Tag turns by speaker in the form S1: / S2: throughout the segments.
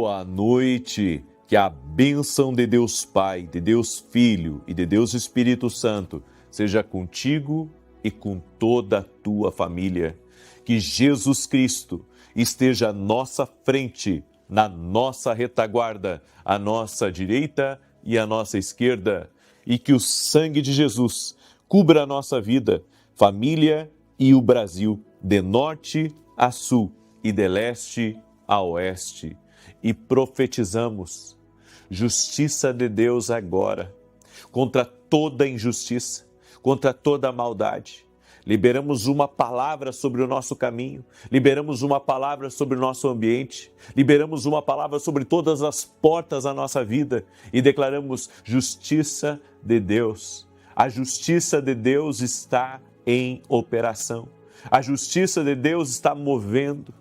S1: Boa noite, que a bênção de Deus Pai, de Deus Filho e de Deus Espírito Santo seja contigo e com toda a tua família. Que Jesus Cristo esteja à nossa frente, na nossa retaguarda, à nossa direita e à nossa esquerda, e que o sangue de Jesus cubra a nossa vida, família e o Brasil, de norte a sul e de leste a oeste. E profetizamos justiça de Deus agora, contra toda injustiça, contra toda maldade. Liberamos uma palavra sobre o nosso caminho, liberamos uma palavra sobre o nosso ambiente, liberamos uma palavra sobre todas as portas da nossa vida e declaramos justiça de Deus. A justiça de Deus está em operação, a justiça de Deus está movendo.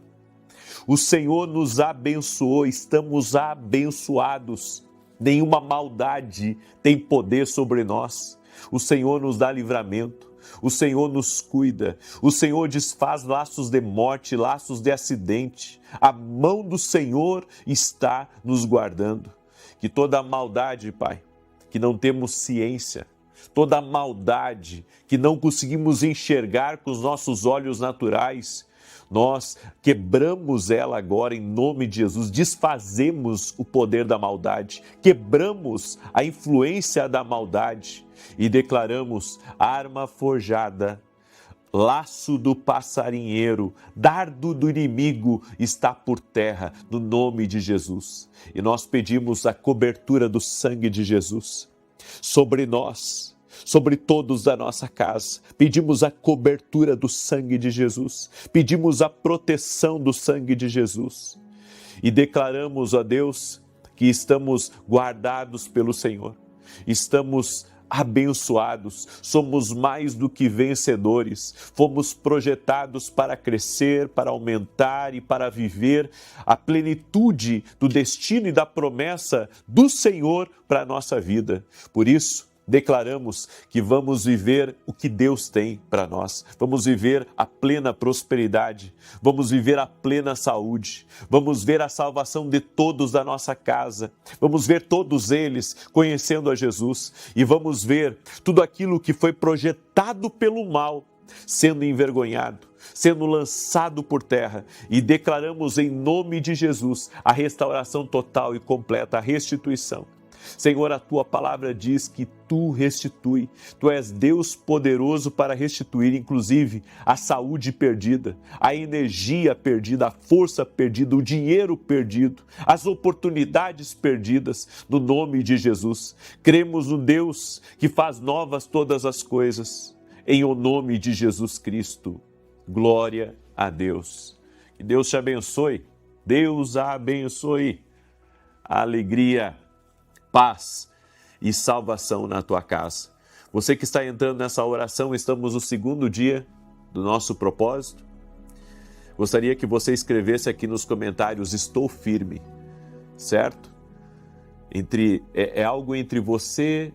S1: O Senhor nos abençoou, estamos abençoados. Nenhuma maldade tem poder sobre nós. O Senhor nos dá livramento, o Senhor nos cuida, o Senhor desfaz laços de morte, laços de acidente. A mão do Senhor está nos guardando. Que toda maldade, Pai, que não temos ciência, toda maldade que não conseguimos enxergar com os nossos olhos naturais, nós quebramos ela agora em nome de Jesus, desfazemos o poder da maldade, quebramos a influência da maldade e declaramos arma forjada, laço do passarinheiro, dardo do inimigo está por terra, no nome de Jesus. E nós pedimos a cobertura do sangue de Jesus sobre nós, sobre todos da nossa casa. Pedimos a cobertura do sangue de Jesus, pedimos a proteção do sangue de Jesus e declaramos a Deus que estamos guardados pelo Senhor, estamos abençoados, somos mais do que vencedores, fomos projetados para crescer, para aumentar e para viver a plenitude do destino e da promessa do Senhor para a nossa vida. Por isso, declaramos que vamos viver o que Deus tem para nós, vamos viver a plena prosperidade, vamos viver a plena saúde, vamos ver a salvação de todos da nossa casa, vamos ver todos eles conhecendo a Jesus e vamos ver tudo aquilo que foi projetado pelo mal sendo envergonhado, sendo lançado por terra, e declaramos em nome de Jesus a restauração total e completa, a restituição. Senhor, a tua palavra diz que tu restitui, tu és Deus poderoso para restituir, inclusive, a saúde perdida, a energia perdida, a força perdida, o dinheiro perdido, as oportunidades perdidas, no nome de Jesus. Cremos no Deus que faz novas todas as coisas, em o nome de Jesus Cristo. Glória a Deus. Que Deus te abençoe, Deus a abençoe. Alegria, paz e salvação na tua casa. Você que está entrando nessa oração, estamos no segundo dia do nosso propósito. Gostaria que você escrevesse aqui nos comentários: estou firme, certo? É algo entre você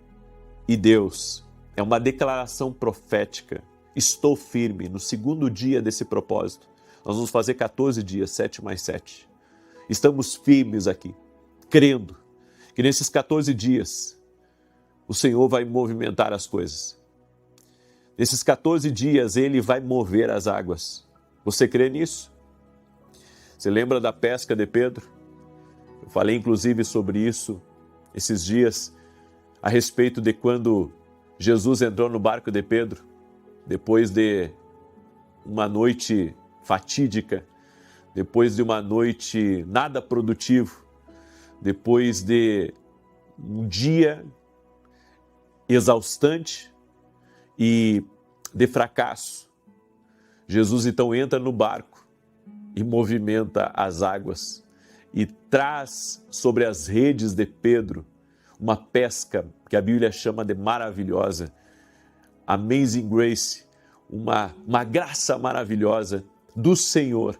S1: e Deus, é uma declaração profética. Estou firme no segundo dia desse propósito. Nós vamos fazer 14 dias, 7 mais 7. Estamos firmes aqui, crendo que nesses 14 dias o Senhor vai movimentar as coisas. Nesses 14 dias Ele vai mover as águas. Você crê nisso? Você lembra da pesca de Pedro? Eu falei inclusive sobre isso esses dias, a respeito de quando Jesus entrou no barco de Pedro, depois de uma noite fatídica, depois de uma noite nada produtiva, depois de um dia exaustante e de fracasso. Jesus então entra no barco e movimenta as águas e traz sobre as redes de Pedro uma pesca que a Bíblia chama de maravilhosa, Amazing Grace, uma graça maravilhosa do Senhor,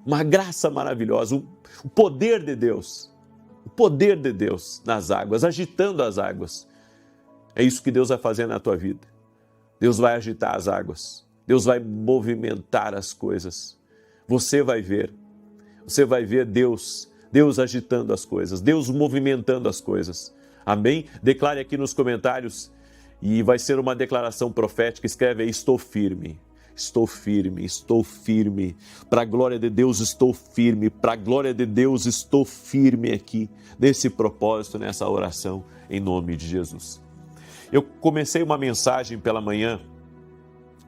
S1: uma graça maravilhosa, o poder de Deus. O poder de Deus nas águas, agitando as águas. É isso que Deus vai fazer na tua vida. Deus vai agitar as águas. Deus vai movimentar as coisas. Você vai ver Deus Deus agitando as coisas, Deus movimentando as coisas. Amém? Declare aqui nos comentários e vai ser uma declaração profética. Escreve aí: estou firme. Estou firme, estou firme. Para a glória de Deus, estou firme. Para a glória de Deus, estou firme aqui, nesse propósito, nessa oração, em nome de Jesus. Eu comecei uma mensagem pela manhã,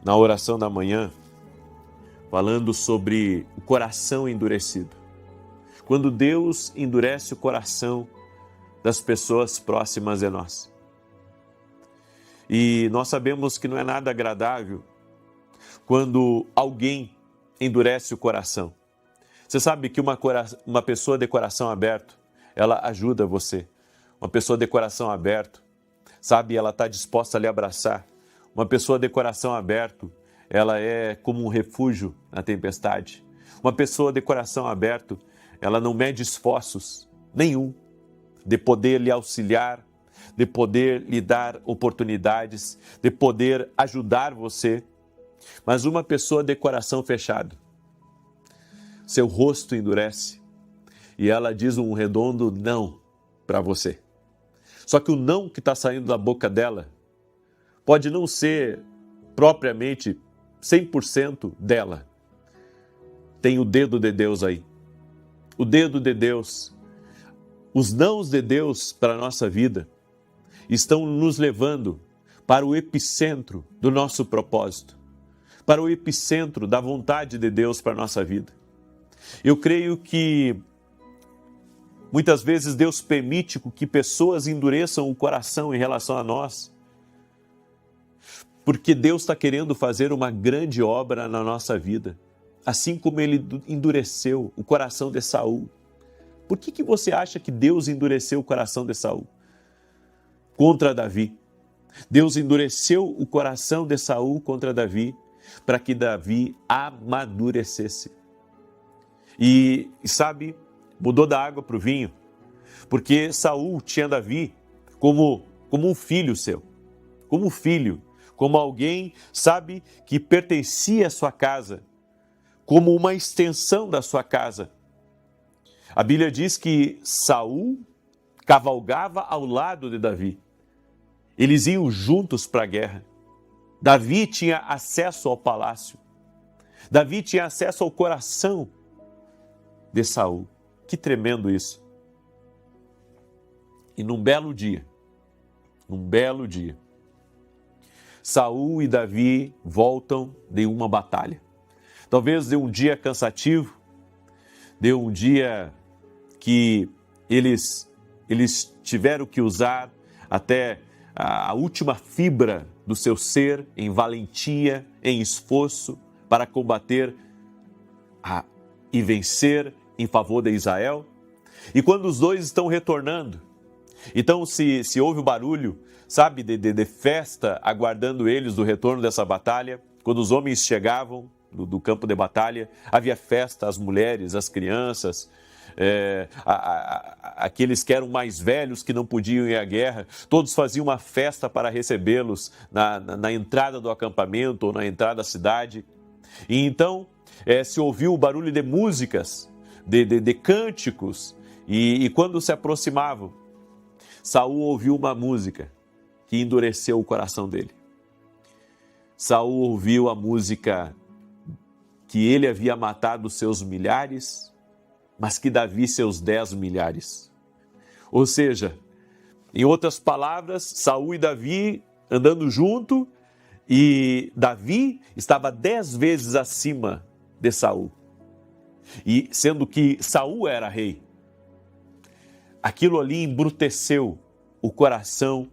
S1: na oração da manhã, falando sobre o coração endurecido. Quando Deus endurece o coração das pessoas próximas a nós. E nós sabemos que não é nada agradável quando alguém endurece o coração. Você sabe que uma pessoa de coração aberto, ela ajuda você. Uma pessoa de coração aberto, sabe, ela está disposta a lhe abraçar. Uma pessoa de coração aberto, ela é como um refúgio na tempestade. Uma pessoa de coração aberto, ela não mede esforços nenhum de poder lhe auxiliar, de poder lhe dar oportunidades, de poder ajudar você. Mas uma pessoa de coração fechado, seu rosto endurece e ela diz um redondo não para você. Só que o não que está saindo da boca dela pode não ser propriamente 100% dela. Tem o dedo de Deus aí. O dedo de Deus. Os nãos de Deus para a nossa vida estão nos levando para o epicentro do nosso propósito, para o epicentro da vontade de Deus para a nossa vida. Eu creio que muitas vezes Deus permite que pessoas endureçam o coração em relação a nós, porque Deus está querendo fazer uma grande obra na nossa vida, assim como Ele endureceu o coração de Saul. Por que você acha que Deus endureceu o coração de Saul contra Davi? Deus endureceu o coração de Saul contra Davi para que Davi amadurecesse. E sabe, mudou da água para o vinho, porque Saul tinha Davi como um filho seu, como um filho, como alguém, sabe, que pertencia à sua casa, como uma extensão da sua casa. A Bíblia diz que Saul cavalgava ao lado de Davi. Eles iam juntos para a guerra. Davi tinha acesso ao palácio. Davi tinha acesso ao coração de Saul. Que tremendo isso. E num belo dia, Saul e Davi voltam de uma batalha. Talvez de um dia cansativo, de um dia que eles tiveram que usar até a última fibra do seu ser em valentia, em esforço para combater e vencer em favor de Israel. E quando os dois estão retornando, então se ouve o barulho, sabe, de festa aguardando eles do retorno dessa batalha, quando os homens chegavam do campo de batalha, havia festa, as mulheres, as crianças, aqueles que eram mais velhos que não podiam ir à guerra, todos faziam uma festa para recebê-los na entrada do acampamento ou na entrada da cidade. E então se ouviu o barulho de músicas, de cânticos, e quando se aproximavam, Saul ouviu uma música que endureceu o coração dele. Saul ouviu a música que ele havia matado seus milhares, mas que Davi seus 10 milhares. Ou seja, em outras palavras, Saul e Davi andando junto, e Davi estava 10 vezes acima de Saul. E sendo que Saul era rei, aquilo ali embruteceu o coração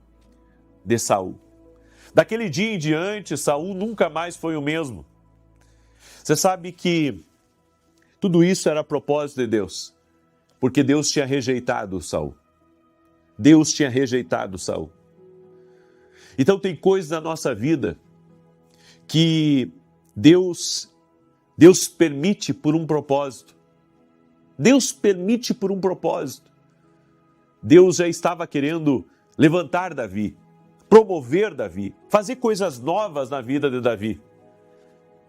S1: de Saul. Daquele dia em diante, Saul nunca mais foi o mesmo. Você sabe que tudo isso era propósito de Deus, porque Deus tinha rejeitado Saul. Deus tinha rejeitado Saul. Então tem coisas na nossa vida que Deus permite por um propósito. Deus permite por um propósito. Deus já estava querendo levantar Davi, promover Davi, fazer coisas novas na vida de Davi.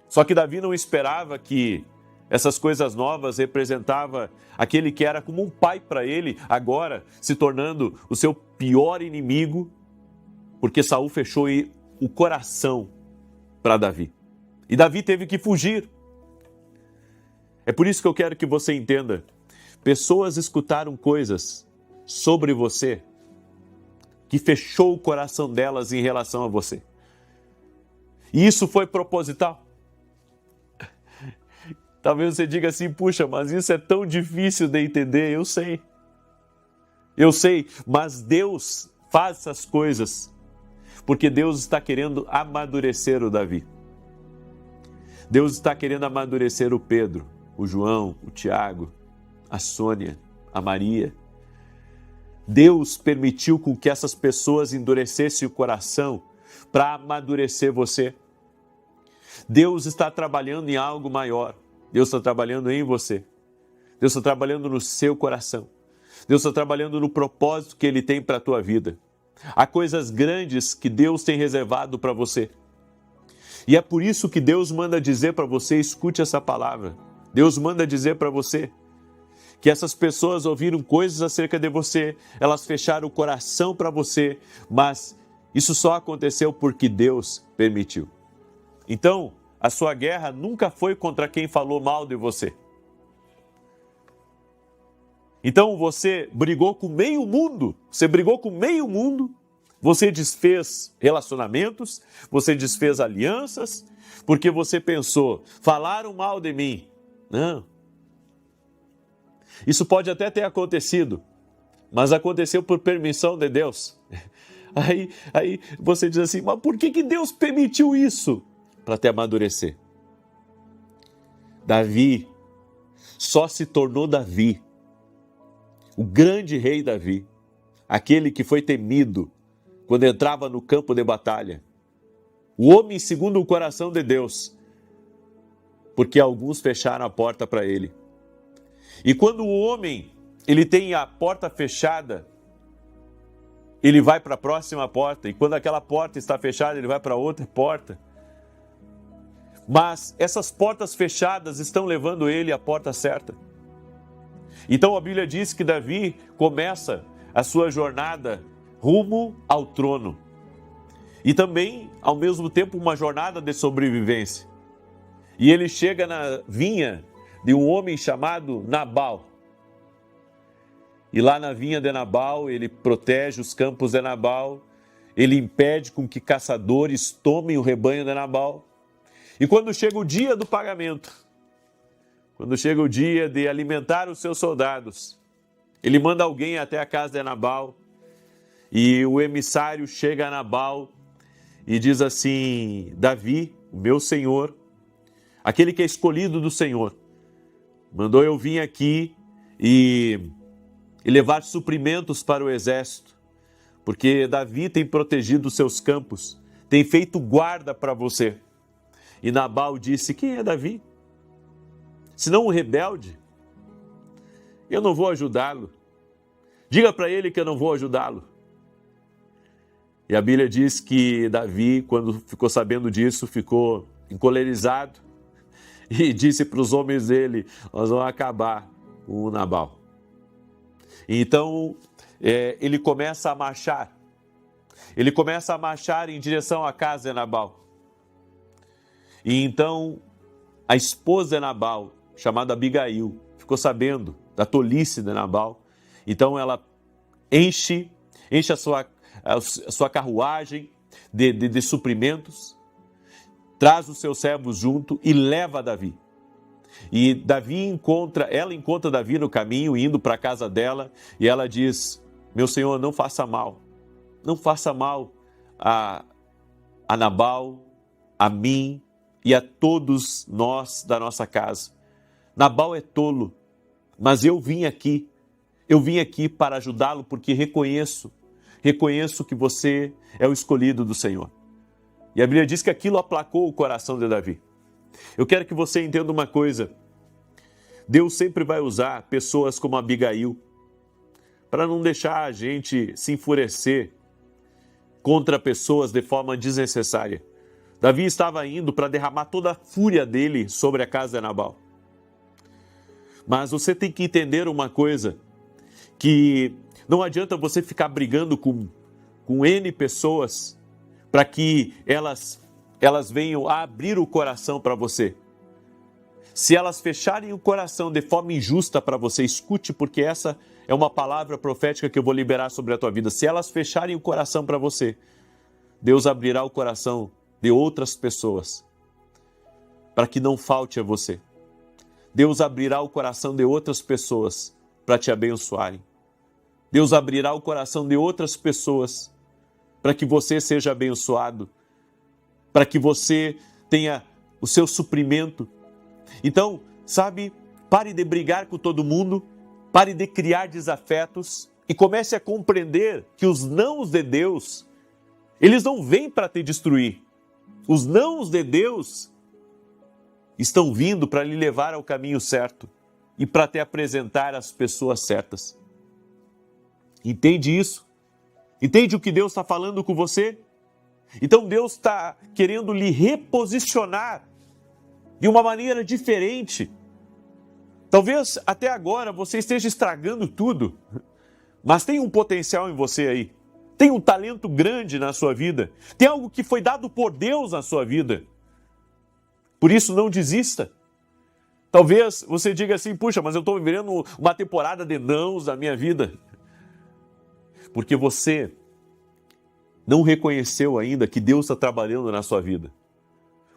S1: Só que Davi não esperava que Essas coisas novas representava aquele que era como um pai para ele, agora se tornando o seu pior inimigo, porque Saul fechou o coração para Davi. E Davi teve que fugir. É por isso que eu quero que você entenda. Pessoas escutaram coisas sobre você que fechou o coração delas em relação a você. E isso foi proposital. Talvez você diga assim, puxa, mas isso é tão difícil de entender. Eu sei, mas Deus faz essas coisas porque Deus está querendo amadurecer o Davi. Deus está querendo amadurecer o Pedro, o João, o Tiago, a Sônia, a Maria. Deus permitiu com que essas pessoas endurecessem o coração para amadurecer você. Deus está trabalhando em algo maior. Deus está trabalhando em você. Deus está trabalhando no seu coração. Deus está trabalhando no propósito que Ele tem para a tua vida. Há coisas grandes que Deus tem reservado para você. E é por isso que Deus manda dizer para você, escute essa palavra. Deus manda dizer para você que essas pessoas ouviram coisas acerca de você, elas fecharam o coração para você, mas isso só aconteceu porque Deus permitiu. Então, a sua guerra nunca foi contra quem falou mal de você. Então você brigou com meio mundo, você desfez relacionamentos, você desfez alianças, porque você pensou, falaram mal de mim. Não. Isso pode até ter acontecido, mas aconteceu por permissão de Deus. Aí você diz assim, mas por que Deus permitiu isso? Para te amadurecer. Davi só se tornou Davi, o grande rei Davi, aquele que foi temido quando entrava no campo de batalha, o homem segundo o coração de Deus, porque alguns fecharam a porta para ele. E quando o homem ele tem a porta fechada, ele vai para a próxima porta, e quando aquela porta está fechada, ele vai para outra porta. Mas essas portas fechadas estão levando ele à porta certa. Então a Bíblia diz que Davi começa a sua jornada rumo ao trono. E também, ao mesmo tempo, uma jornada de sobrevivência. E ele chega na vinha de um homem chamado Nabal. E lá na vinha de Nabal, ele protege os campos de Nabal, ele impede com que caçadores tomem o rebanho de Nabal. E quando chega o dia do pagamento, quando chega o dia de alimentar os seus soldados, ele manda alguém até a casa de Nabal, e o emissário chega a Nabal e diz assim, Davi, o meu senhor, aquele que é escolhido do Senhor, mandou eu vir aqui e levar suprimentos para o exército, porque Davi tem protegido os seus campos, tem feito guarda para você. E Nabal disse, quem é Davi? Senão um rebelde? Eu não vou ajudá-lo. Diga para ele que eu não vou ajudá-lo. E a Bíblia diz que Davi, quando ficou sabendo disso, ficou encolerizado e disse para os homens dele, nós vamos acabar com o Nabal. Então, ele começa a marchar. Ele começa a marchar em direção à casa de Nabal. E então, a esposa de Nabal, chamada Abigail, ficou sabendo da tolice de Nabal. Então, ela enche a sua carruagem de suprimentos, traz os seus servos junto e leva Davi. E ela encontra Davi no caminho, indo para a casa dela, e ela diz, meu senhor, não faça mal a Nabal, a mim e a todos nós da nossa casa. Nabal é tolo, mas eu vim aqui para ajudá-lo porque reconheço que você é o escolhido do Senhor. E a Bíblia diz que aquilo aplacou o coração de Davi. Eu quero que você entenda uma coisa. Deus sempre vai usar pessoas como Abigail para não deixar a gente se enfurecer contra pessoas de forma desnecessária. Davi estava indo para derramar toda a fúria dele sobre a casa de Nabal. Mas você tem que entender uma coisa, que não adianta você ficar brigando com N pessoas para que elas venham a abrir o coração para você. Se elas fecharem o coração de forma injusta para você, escute, porque essa é uma palavra profética que eu vou liberar sobre a tua vida. Se elas fecharem o coração para você, Deus abrirá o coração de outras pessoas para que não falte a você. Deus abrirá o coração de outras pessoas para te abençoarem. Deus abrirá o coração de outras pessoas para que você seja abençoado, para que você tenha o seu suprimento. Então, sabe, pare de brigar com todo mundo, pare de criar desafetos e comece a compreender que os nãos de Deus, eles não vêm para te destruir. Os nãos de Deus estão vindo para lhe levar ao caminho certo e para te apresentar as pessoas certas. Entende isso? Entende o que Deus está falando com você? Então Deus está querendo lhe reposicionar de uma maneira diferente. Talvez até agora você esteja estragando tudo, mas tem um potencial em você aí. Tem um talento grande na sua vida. Tem algo que foi dado por Deus na sua vida. Por isso, não desista. Talvez você diga assim, puxa, mas eu estou vivendo uma temporada de nãos na minha vida. Porque você não reconheceu ainda que Deus está trabalhando na sua vida.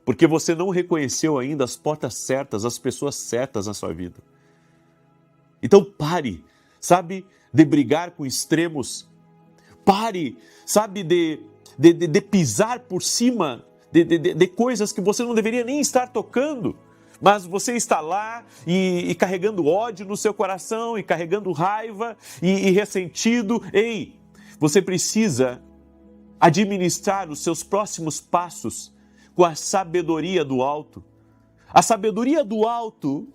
S1: Porque você não reconheceu ainda as portas certas, as pessoas certas na sua vida. Então pare, sabe, de brigar com extremos. Pare, sabe, de pisar por cima de coisas que você não deveria nem estar tocando. Mas você está lá e carregando ódio no seu coração, e carregando raiva e ressentido. Ei, você precisa administrar os seus próximos passos com a sabedoria do alto. A sabedoria do alto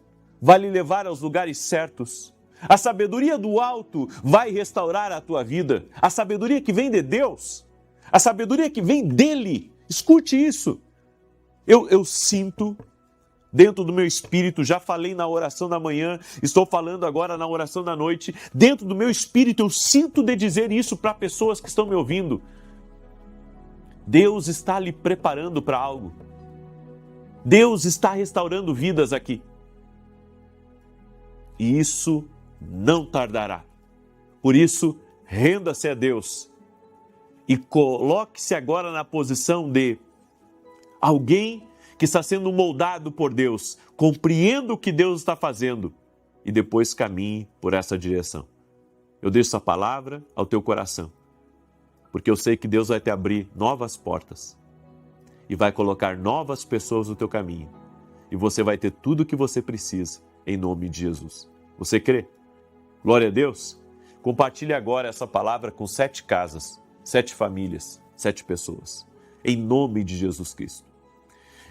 S1: vai lhe levar aos lugares certos. A sabedoria do alto vai restaurar a tua vida. A sabedoria que vem de Deus, a sabedoria que vem dele. Escute isso. Eu sinto dentro do meu espírito, já falei na oração da manhã, estou falando agora na oração da noite. Dentro do meu espírito eu sinto de dizer isso para pessoas que estão me ouvindo. Deus está lhe preparando para algo. Deus está restaurando vidas aqui. E isso não tardará. Por isso, renda-se a Deus e coloque-se agora na posição de alguém que está sendo moldado por Deus. Compreenda o que Deus está fazendo e depois caminhe por essa direção. Eu deixo essa palavra ao teu coração, porque eu sei que Deus vai te abrir novas portas e vai colocar novas pessoas no teu caminho. E você vai ter tudo o que você precisa, em nome de Jesus. Você crê? Glória a Deus. Compartilhe agora essa palavra com 7 casas, 7 famílias, 7 pessoas, em nome de Jesus Cristo.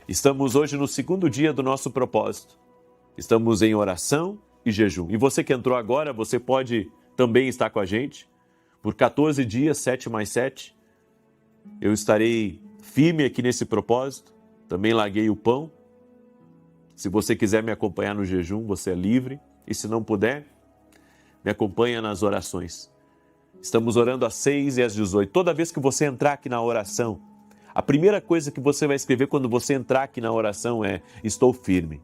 S1: Estamos hoje no 2º dia do nosso propósito. Estamos em oração e jejum. E você que entrou agora, você pode também estar com a gente. Por 14 dias, 7 mais 7, eu estarei firme aqui nesse propósito. Também larguei o pão. Se você quiser me acompanhar no jejum, você é livre. E se não puder, me acompanha nas orações. Estamos orando às 6 e às 18. Toda vez que você entrar aqui na oração, a primeira coisa que você vai escrever quando você entrar aqui na oração é: estou firme.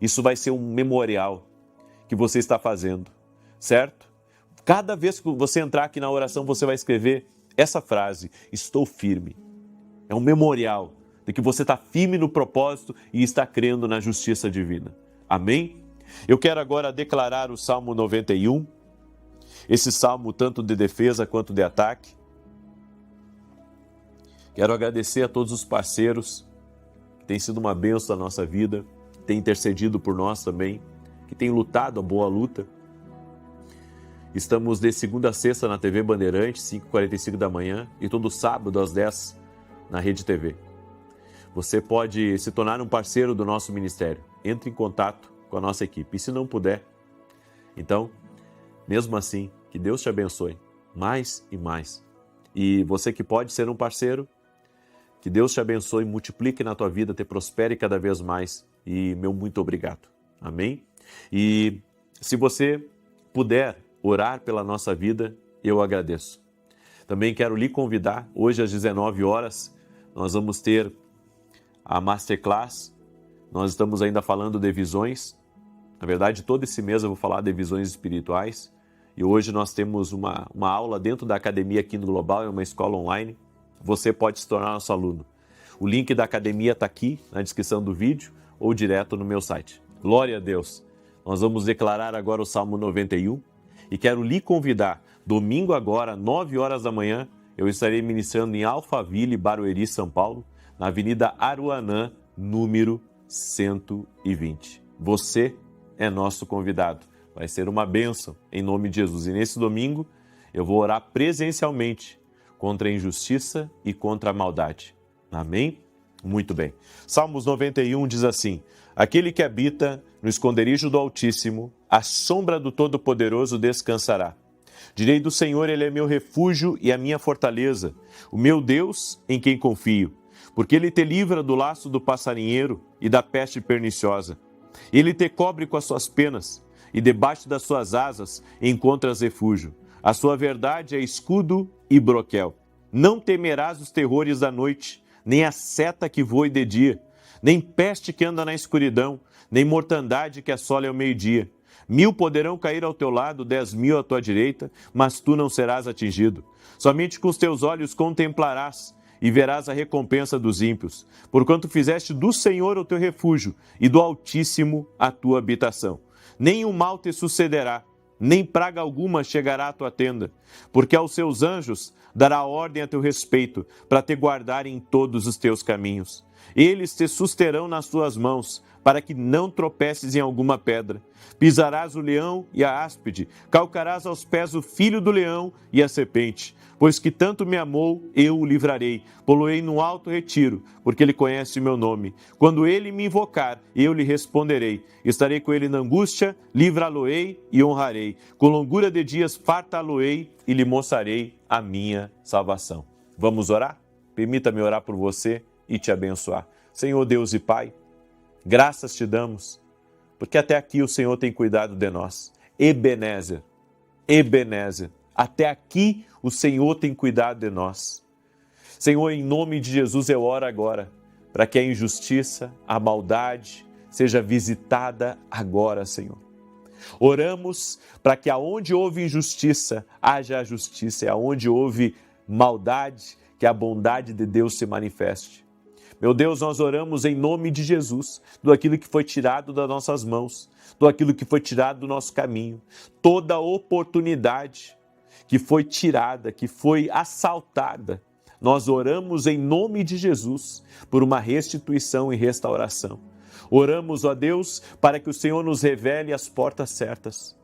S1: Isso vai ser um memorial que você está fazendo, certo? Cada vez que você entrar aqui na oração, você vai escrever essa frase: estou firme. É um memorial de que você está firme no propósito e está crendo na justiça divina. Amém? Eu quero agora declarar o Salmo 91, esse salmo tanto de defesa quanto de ataque. Quero agradecer a todos os parceiros que têm sido uma bênção na nossa vida, que têm intercedido por nós também, que têm lutado a boa luta. Estamos de segunda a sexta na TV Bandeirantes, 5h45 da manhã, e todo sábado às 10 na Rede TV. Você pode se tornar um parceiro do nosso ministério. Entre em contato com a nossa equipe. E se não puder, então, mesmo assim, que Deus te abençoe mais e mais. E você que pode ser um parceiro, que Deus te abençoe, multiplique na tua vida, te prospere cada vez mais. E meu muito obrigado. Amém? E Se você puder orar pela nossa vida, eu agradeço. Também quero lhe convidar, hoje às 19 horas, nós vamos ter a Masterclass. Nós estamos ainda falando de visões. Na verdade, todo esse mês eu vou falar de visões espirituais. E hoje nós temos uma aula dentro da academia aqui no Global, é uma escola online. Você pode se tornar nosso aluno. O link da academia está aqui na descrição do vídeo ou direto no meu site. Glória a Deus! Nós vamos declarar agora o Salmo 91 e quero lhe convidar, domingo agora, 9 horas da manhã, eu estarei ministrando em Alphaville, Barueri, São Paulo, na Avenida Aruanã, número 120. Você é nosso convidado. Vai ser uma bênção, em nome de Jesus. E nesse domingo, eu vou orar presencialmente contra a injustiça e contra a maldade. Amém? Muito bem. Salmos 91 diz assim: aquele que habita no esconderijo do Altíssimo, à sombra do Todo-Poderoso descansará. Direi do Senhor, Ele é meu refúgio e a minha fortaleza, o meu Deus em quem confio. Porque Ele te livra do laço do passarinheiro e da peste perniciosa. Ele te cobre com as suas penas, e debaixo das suas asas encontras refúgio. A sua verdade é escudo e broquel. Não temerás os terrores da noite, nem a seta que voe de dia, nem peste que anda na escuridão, nem mortandade que assola ao meio-dia. 1000 poderão cair ao teu lado, 10.000 à tua direita, mas tu não serás atingido. Somente com os teus olhos contemplarás e verás a recompensa dos ímpios, porquanto fizeste do Senhor o teu refúgio e do Altíssimo a tua habitação. Nenhum mal te sucederá, nem praga alguma chegará à tua tenda, porque aos seus anjos dará ordem a teu respeito, para te guardarem em todos os teus caminhos. Eles te susterão nas tuas mãos, para que não tropeces em alguma pedra. Pisarás o leão e a áspide, calcarás aos pés o filho do leão e a serpente. Pois que tanto me amou, eu o livrarei, pô-lo-ei no alto retiro, porque ele conhece o meu nome. Quando ele me invocar, eu lhe responderei. Estarei com ele na angústia, livrá-lo-ei e honrarei. Com longura de dias fartá-lo-ei e lhe mostrarei a minha salvação. Vamos orar? Permita-me orar por você e te abençoar. Senhor Deus e Pai, graças te damos, porque até aqui o Senhor tem cuidado de nós. Ebenezer, Ebenezer, até aqui o Senhor tem cuidado de nós. Senhor, em nome de Jesus eu oro agora, para que a injustiça, a maldade seja visitada agora, Senhor. Oramos para que aonde houve injustiça, haja justiça, e aonde houve maldade, que a bondade de Deus se manifeste. Meu Deus, nós oramos em nome de Jesus, do aquilo que foi tirado das nossas mãos, do aquilo que foi tirado do nosso caminho, toda oportunidade que foi tirada, que foi assaltada, nós oramos em nome de Jesus por uma restituição e restauração. Oramos, ó Deus, para que o Senhor nos revele as portas certas,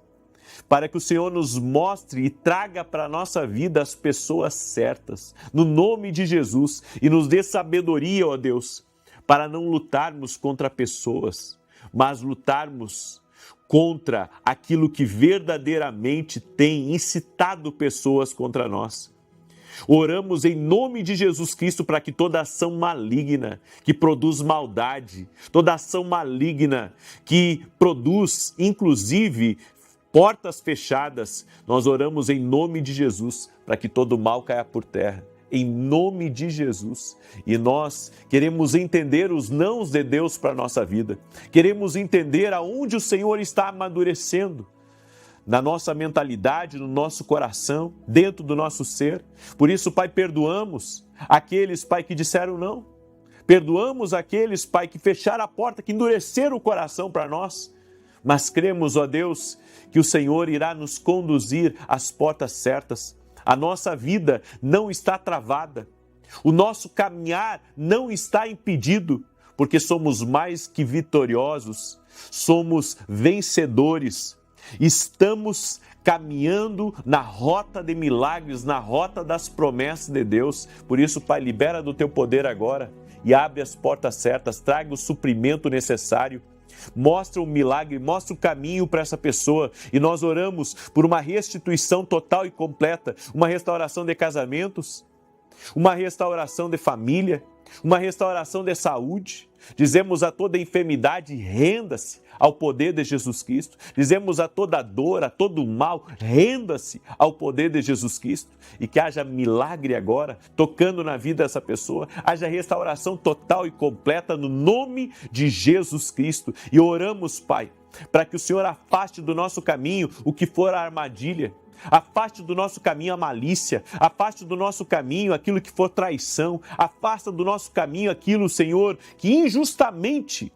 S1: para que o Senhor nos mostre e traga para a nossa vida as pessoas certas, no nome de Jesus, e nos dê sabedoria, ó Deus, para não lutarmos contra pessoas, mas lutarmos contra aquilo que verdadeiramente tem incitado pessoas contra nós. Oramos em nome de Jesus Cristo para que toda ação maligna que produz maldade, toda ação maligna que produz, inclusive, portas fechadas, nós oramos em nome de Jesus para que todo mal caia por terra, em nome de Jesus. E nós queremos entender os nãos de Deus para a nossa vida, queremos entender aonde o Senhor está amadurecendo na nossa mentalidade, no nosso coração, dentro do nosso ser. Por isso, Pai, perdoamos aqueles, Pai, que disseram não. Perdoamos aqueles, Pai, que fecharam a porta, que endureceram o coração para nós. Mas cremos, ó Deus, que o Senhor irá nos conduzir às portas certas. A nossa vida não está travada. O nosso caminhar não está impedido, porque somos mais que vitoriosos, somos vencedores. Estamos caminhando na rota de milagres, na rota das promessas de Deus. Por isso, Pai, libera do teu poder agora e abre as portas certas, traga o suprimento necessário. Mostra o milagre, mostra o caminho para essa pessoa. E nós oramos por uma restituição total e completa, uma restauração de casamentos, uma restauração de família, uma restauração de saúde. Dizemos a toda enfermidade, renda-se ao poder de Jesus Cristo. Dizemos a toda dor, a todo mal, renda-se ao poder de Jesus Cristo. E que haja milagre agora, tocando na vida dessa pessoa. Haja restauração total e completa no nome de Jesus Cristo. E oramos, Pai, para que o Senhor afaste do nosso caminho o que for a armadilha. Afaste do nosso caminho a malícia, afaste do nosso caminho aquilo que for traição, afasta do nosso caminho aquilo, Senhor, que injustamente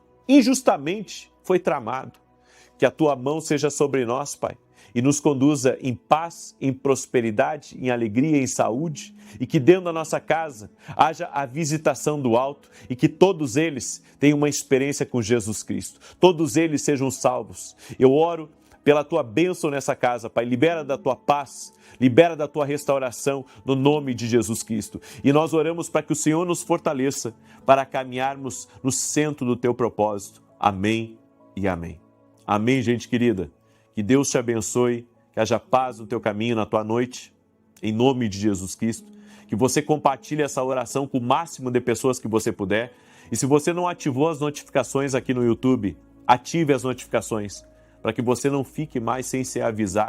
S1: foi tramado. Que a Tua mão seja sobre nós, Pai, e nos conduza em paz, em prosperidade, em alegria, em saúde, e que dentro da nossa casa haja a visitação do alto e que todos eles tenham uma experiência com Jesus Cristo, todos eles sejam salvos. Eu oro pela Tua bênção nessa casa, Pai. Libera da Tua paz, libera da Tua restauração, no nome de Jesus Cristo. E nós oramos para que o Senhor nos fortaleça para caminharmos no centro do Teu propósito. Amém e amém. Amém, gente querida. Que Deus te abençoe, que haja paz no teu caminho, na tua noite, em nome de Jesus Cristo. Que você compartilhe essa oração com o máximo de pessoas que você puder. E se você não ativou as notificações aqui no YouTube, ative as notificações, para que você não fique mais sem ser avisado